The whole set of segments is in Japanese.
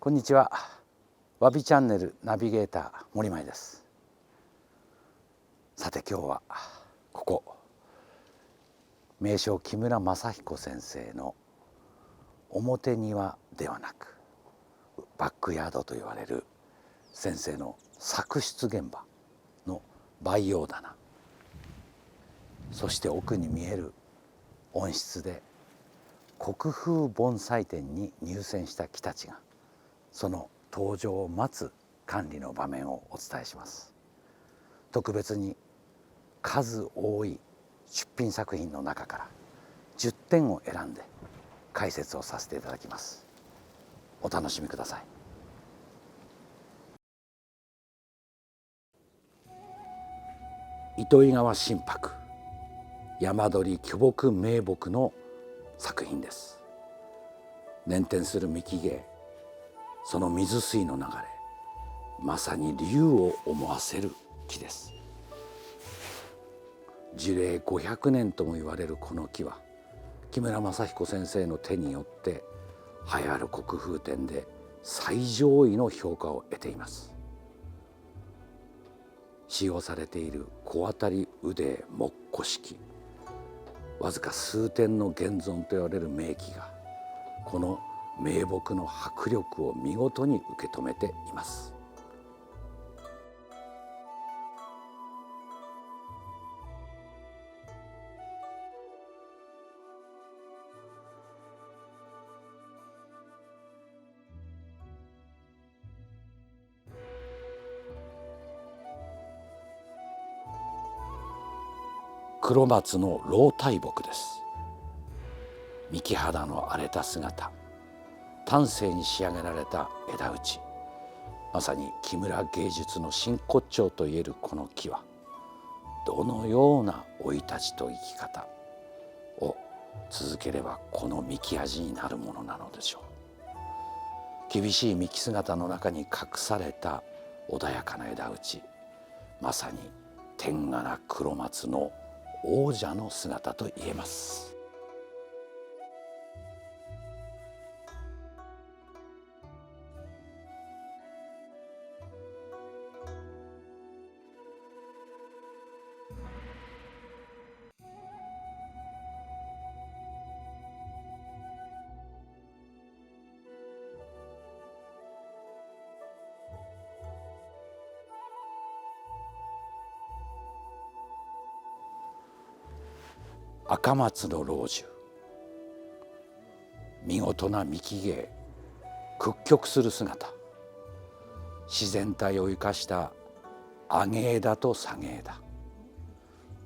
こんにちは。わびチャンネルナビゲーター森前です。さて今日はここ名将木村正彦先生の表庭ではなくバックヤードと言われる先生の作出現場の培養棚、そして奥に見える温室で国風盆栽展に入選した木たちがその登場を待つ管理の場面をお伝えします。特別に数多い出品作品の中から10点を選んで解説をさせていただきます。お楽しみください。糸魚川心拍山鳥巨木名木の作品です。捻転する幹毛、その水水の流れ、まさに龍を思わせる木です。樹齢500年とも言われるこの木は木村正彦先生の手によって栄えある国風展で最上位の評価を得ています。使用されている小当たり腕木古式、わずか数点の現存と言われる名木がこの名木の迫力を見事に受け止めています。黒松の老大木です。幹肌の荒れた姿、端正に仕上げられた枝打ち、まさに木村芸術の真骨頂といえるこの木はどのような生い立ちと生き方を続ければこの幹味になるものなのでしょう。厳しい幹姿の中に隠された穏やかな枝打ち、まさに天柄黒松の王者の姿と言えます。赤松の老樹、見事な幹芸、屈曲する姿、自然体を生かした上げ枝と下げ枝、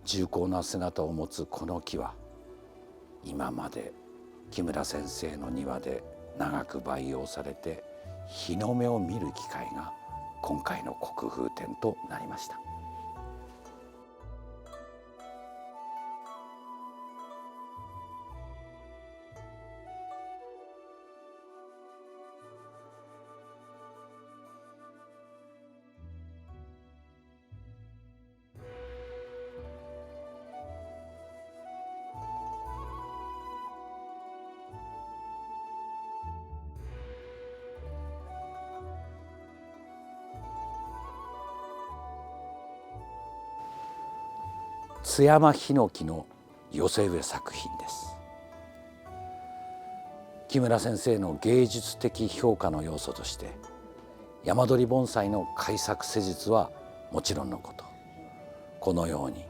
重厚な姿を持つこの木は今まで木村先生の庭で長く培養されて日の目を見る機会が今回の国風展となりました。津山ヒノキの寄せ植え作品です。木村先生の芸術的評価の要素として山鳥盆栽の改作施術はもちろんのこと、このように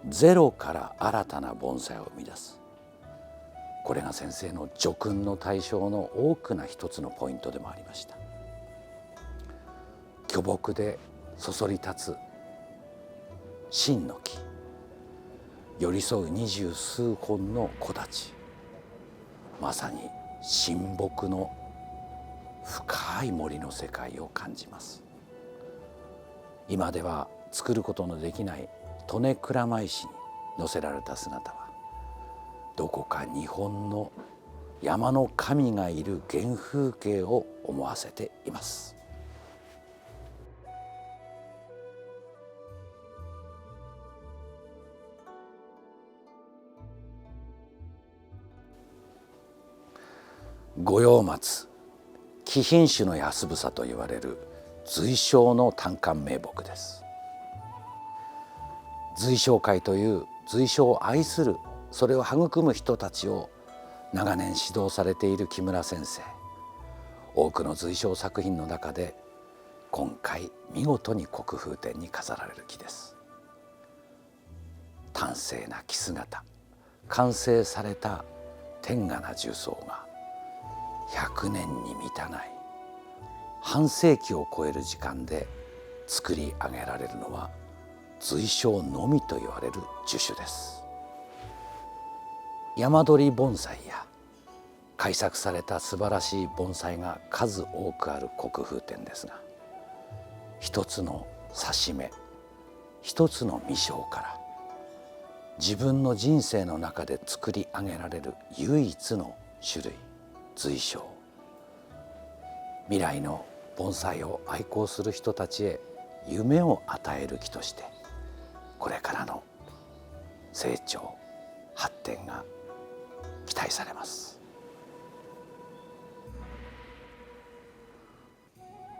ゼロから新たな盆栽を生み出す、これが先生の叙勲の対象の大きな一つのポイントでもありました。巨木でそそり立つ真の木、寄り添う二十数本の木立、まさに神木の深い森の世界を感じます。今では作ることのできない利根鞍馬石に乗せられた姿はどこか日本の山の神がいる原風景を思わせています。五葉松、貴品種の安房と言われる随称の単管名木です。随称会という随称を愛する、それを育む人たちを長年指導されている木村先生。多くの随称作品の中で今回見事に国風展に飾られる木です。端正な木姿、完成された天下な重層が100年に満たない半世紀を超える時間で作り上げられるのは随称のみと言われる樹種です。山鳥盆栽や改作された素晴らしい盆栽が数多くある国風展ですが、一つの指し目、一つの未章から自分の人生の中で作り上げられる唯一の種類、随称。未来の盆栽を愛好する人たちへ夢を与える木として、これからの成長発展が期待されます。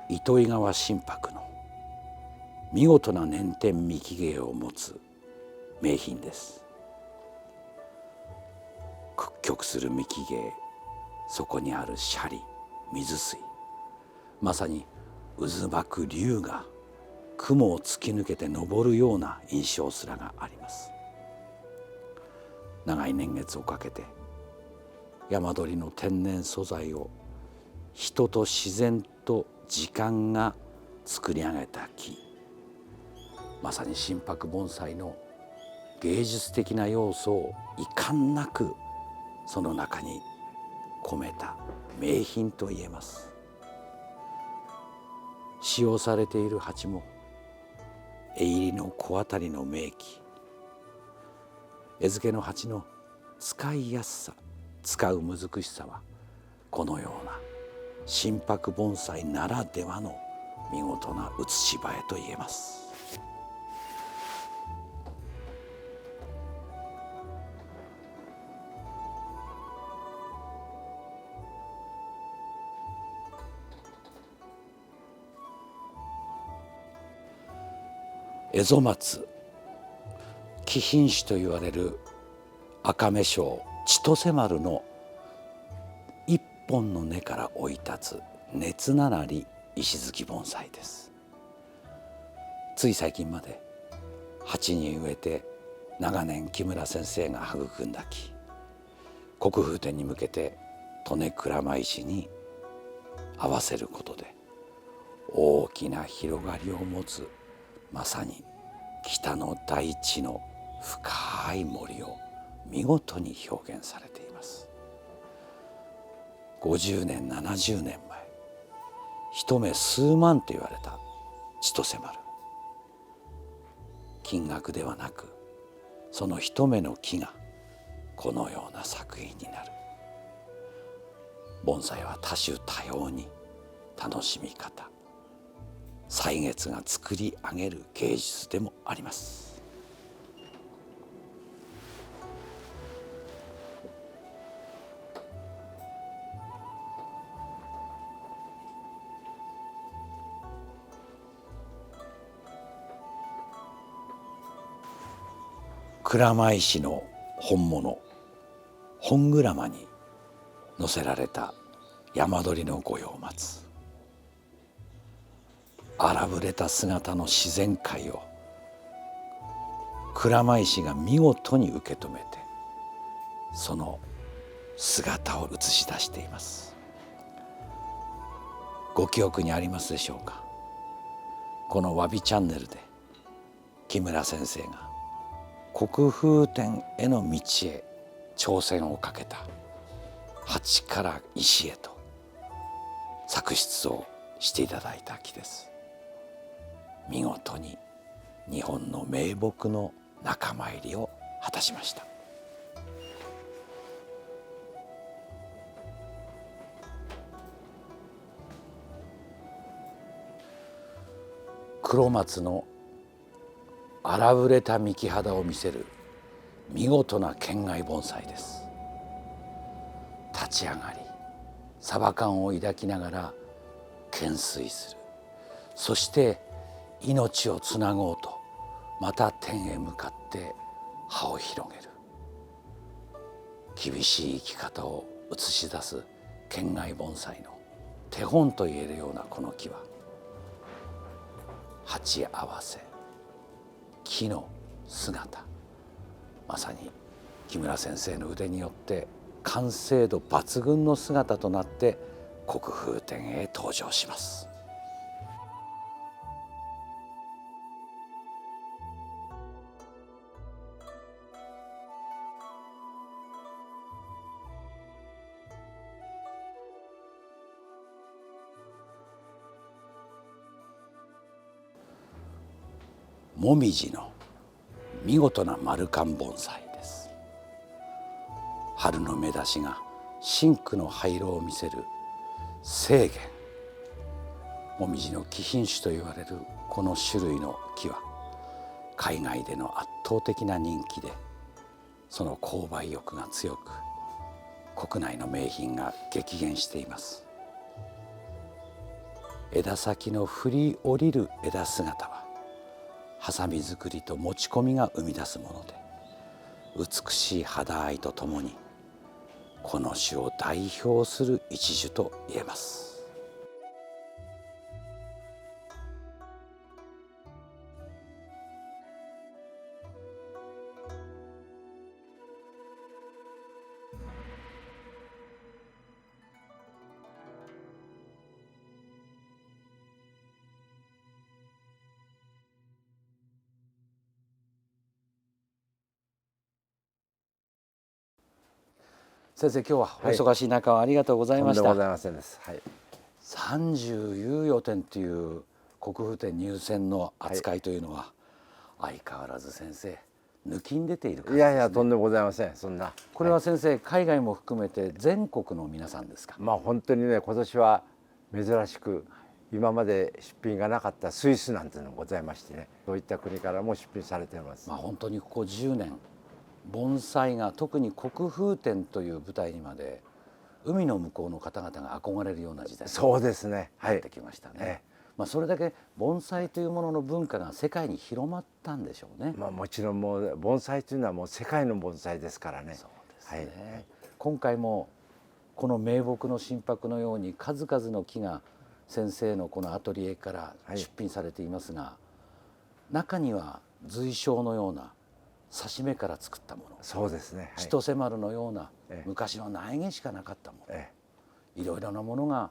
糸魚川心拍の見事な捻天幹芸を持つ名品です。屈曲する幹芸、そこにあるシャリ、水水、まさに渦巻く龍が雲を突き抜けて昇るような印象すらがあります。長い年月をかけて山鳥の天然素材を人と自然と時間が作り上げた木、まさに心拍盆栽の芸術的な要素を遺憾なくその中に込めた名品と言えます。使用されている鉢も絵入りの小当たりの名木、絵付けの鉢の使いやすさ、使う難しさはこのような心拍盆栽ならではの見事な写し映えと言えます。蝦夷松、貴品種と言われる赤目章千歳丸の一本の根から生い立つ熱ななり石突き盆栽です。つい最近まで鉢に植えて長年木村先生が育んだ木、国風展に向けて利根鞍馬石に合わせることで大きな広がりを持つ、まさに北の大地の深い森を見事に表現されています。50年70年前、一目数万と言われた千歳丸、金額ではなくその一目の木がこのような作品になる。盆栽は多種多様に楽しみ方、歳月が作り上げる芸術でもあります。鞍馬石の本物、本鞍に載せられた山鳥の御用松、荒ぶれた姿の自然界を鞍馬石が見事に受け止めて、その姿を映し出しています。ご記憶にありますでしょうか。このわびチャンネルで木村先生が国風展への道へ挑戦をかけた鉢から石へと作出をしていただいた木です。見事に日本の名木の仲間入りを果たしました。黒松の荒ぶれた幹肌を見せる見事な県外盆栽です。立ち上がり、サバ感を抱きながら懸垂する。そして命をつなごうとまた天へ向かって葉を広げる。厳しい生き方を映し出す県外盆栽の手本といえるようなこの木は、鉢合わせ木の姿、まさに木村先生の腕によって完成度抜群の姿となって国風展へ登場します。もみじの見事な丸冠盆栽です。春の芽出しが深紅の灰色を見せる清源、もみじの貴品種といわれるこの種類の木は海外での圧倒的な人気で、その購買欲が強く国内の名品が激減しています。枝先の振り降りる枝姿はハサミ作りと持ち込みが生み出すもので、美しい肌合いとともにこの種を代表する一種と言えます。先生、今日はお忙しい中ありがとうございました。とんでもございませんです。はい。30猶予展という国風展入選の扱いというのは、相変わらず先生抜きん出ている感じですね。いやいや、とんでもございません。そんな。これは先生、海外も含めて全国の皆さんですか。まあ本当にね、今年は珍しく今まで出品がなかったスイスなんていうのがございましてね、そういった国からも出品されています。本当にここ10年盆栽が特に国風展という舞台にまで海の向こうの方々が憧れるような時代そうですね。になってきましたね。それだけ盆栽というものの文化が世界に広まったんでしょうね。もちろんもう盆栽というのはもう世界の盆栽ですからね。そうですね。今回もこの名木の神柏のように数々の木が先生のこのアトリエから出品されていますが、中には随章のような刺し目から作ったもの、そうですね。千歳丸のような昔の苗木しかなかったもの、いろいろなものが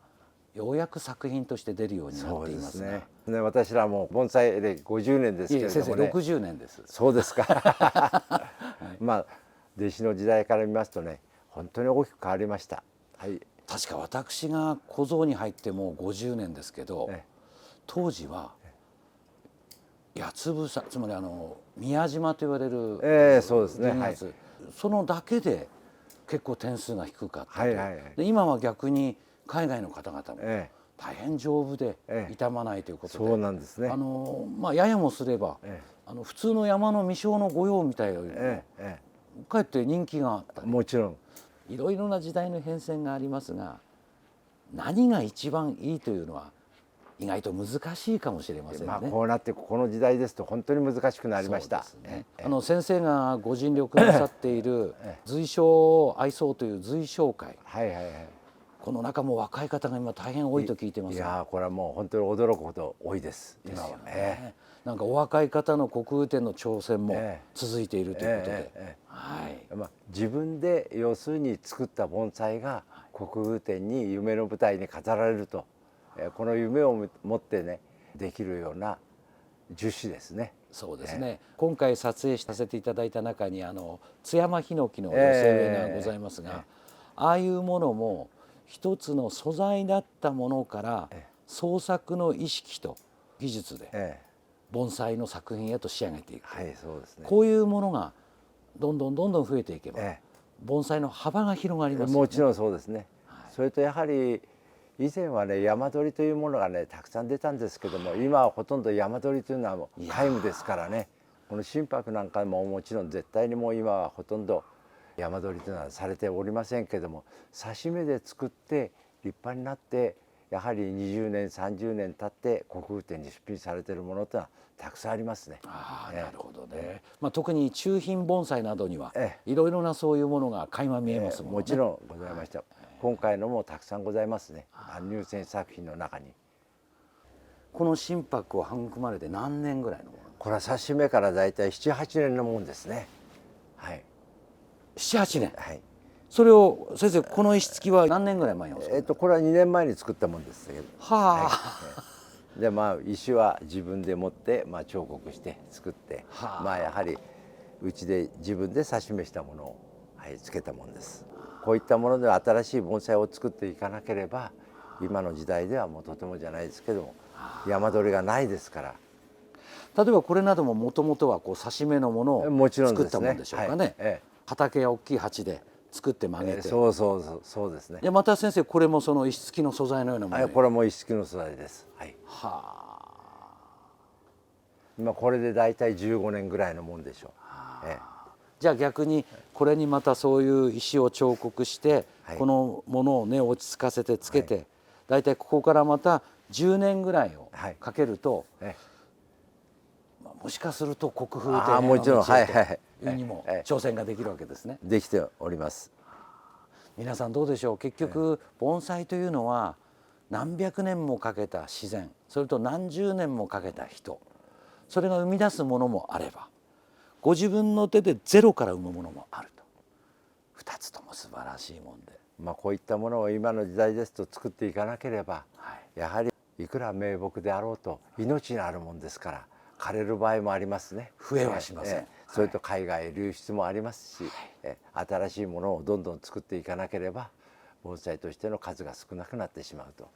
ようやく作品として出るようになっていますが、そうですね。私らも盆栽で50年ですけれどもね。先生60年です。そうですか。まあ弟子の時代から見ますとね、本当に大きく変わりました。はい。確か私が小僧に入ってもう50年ですけど、当時は八つ房、つまり宮島と言われる、そうですね。はい。そのだけで結構点数が低かったと。で今は逆に海外の方々も大変丈夫で傷まないということで、そうなんですね。ややもすれば普通の山の未生の御用みたいよりもかえって人気があった。もちろんいろいろな時代の変遷がありますが、何が一番いいというのは意外と難しいかもしれませんね。こうなってこの時代ですと本当に難しくなりました。先生がご尽力なさっている随章を愛そうという随章会、この中も若い方が今大変多いと聞いてます。いや、これはもう本当に驚くほど多いです今は。なんかお若い方の国風展の挑戦も続いているということで、自分で要するに作った盆栽が国風展に夢の舞台に飾られると、この夢を持ってねできるような樹種ですね。そうですね。今回撮影させていただいた中に津山ヒノキの寄せ植えがございますが、ああいうものも一つの素材だったものから創作の意識と技術で盆栽の作品へと仕上げていく、こういうものがどんどん増えていけば盆栽の幅が広がりますよね。もちろんそうですね。それとやはり以前はね山鳥というものがねたくさん出たんですけども、今はほとんど山鳥というのはもう皆無ですからね。この心拍なんかももちろん絶対にもう今はほとんど山鳥というのはされておりませんけども、刺し目で作って立派になってやはり20年30年経って国風展に出品されているものというのはたくさんありますね。ああ、なるほどね。まあ特に中品盆栽などにはえいろいろなそういうものが垣間見えますもんね。もちろんございました。今回のもたくさんございますね。入選作品の中に。この心拍を育まれて何年ぐらいのもの？これは指し目からだいたい7、8年のもんですね。はい。7、8年。はい。それを先生、この石付きは何年ぐらい前にお作り？これは2年前に作ったもんですけど。はあ、はい。でまあ石は自分で持って彫刻して作って、はあ、やはりうちで自分で指し目したものを、つけたもんです。こういったものでは新しい盆栽を作っていかなければ今の時代ではもうとてもじゃないですけども山取りがないですから。例えばこれなどももともとはこう刺し目のものを作ったもんでしょうかね。畑や大きい鉢で作って曲げて、そうですね。でまた先生、これもその石付きの素材のようなもの？これも石付きの素材です。はい。はあ。今これで大体15年ぐらいのもんでしょう。じゃあ逆にこれにまたそういう石を彫刻して、このものをね落ち着かせてつけて、大体ここからまた10年ぐらいをかけると、もしかすると国風展への道へというにも挑戦ができるわけですね。できております。皆さんどうでしょう。結局盆栽というのは何百年もかけた自然、それと何十年もかけた人、それが生み出すものもあれば、ご自分の手でゼロから生むものもあると、2つとも素晴らしいもんで、こういったものを今の時代ですと作っていかなければ、やはりいくら名木であろうと命のあるもんですから枯れる場合もありますね。増えはしません。それと海外へ流出もありますし、新しいものをどんどん作っていかなければ盆栽としての数が少なくなってしまうと。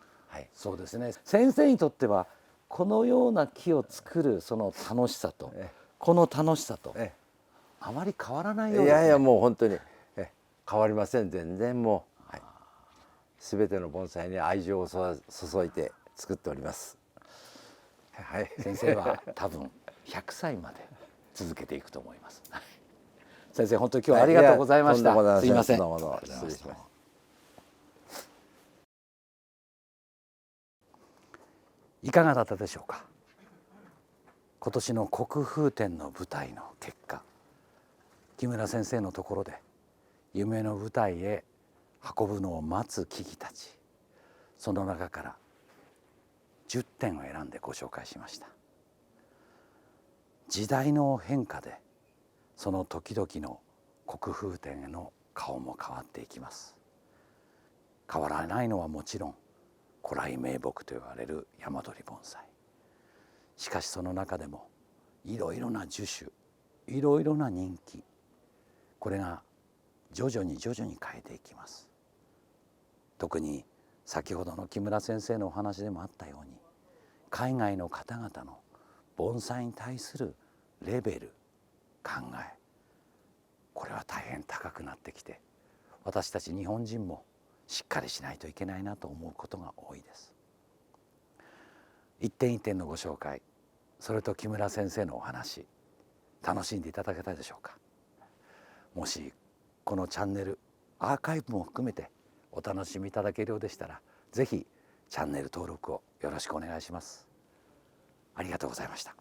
そうですね。先生にとってはこのような木を作るその楽しさと、この楽しさとあまり変わらないようですね。いやいや、もう本当に変わりません。全然もう、全ての盆栽に愛情を注いで作っております。先生は多分100歳まで続けていくと思います。先生、本当に今日はありがとうございました。すいません。失礼します。いかがだったでしょうか。今年の国風展の舞台の結果、木村先生のところで夢の舞台へ運ぶのを待つ木々たち、その中から10点を選んでご紹介しました。時代の変化でその時々の国風展への顔も変わっていきます。変わらないのはもちろん古来名木と言われる山鳥盆栽。しかしその中でもいろいろな樹種、いろいろな人気、これが徐々に変えていきます。特に先ほどの木村先生のお話でもあったように、海外の方々の盆栽に対するレベル、考え、これは大変高くなってきて、私たち日本人もしっかりしないといけないなと思うことが多いです。一点一点のご紹介、それと木村先生のお話、楽しんでいただけたでしょうか。もしこのチャンネルアーカイブも含めてお楽しみいただけるようでしたら、ぜひチャンネル登録をよろしくお願いします。ありがとうございました。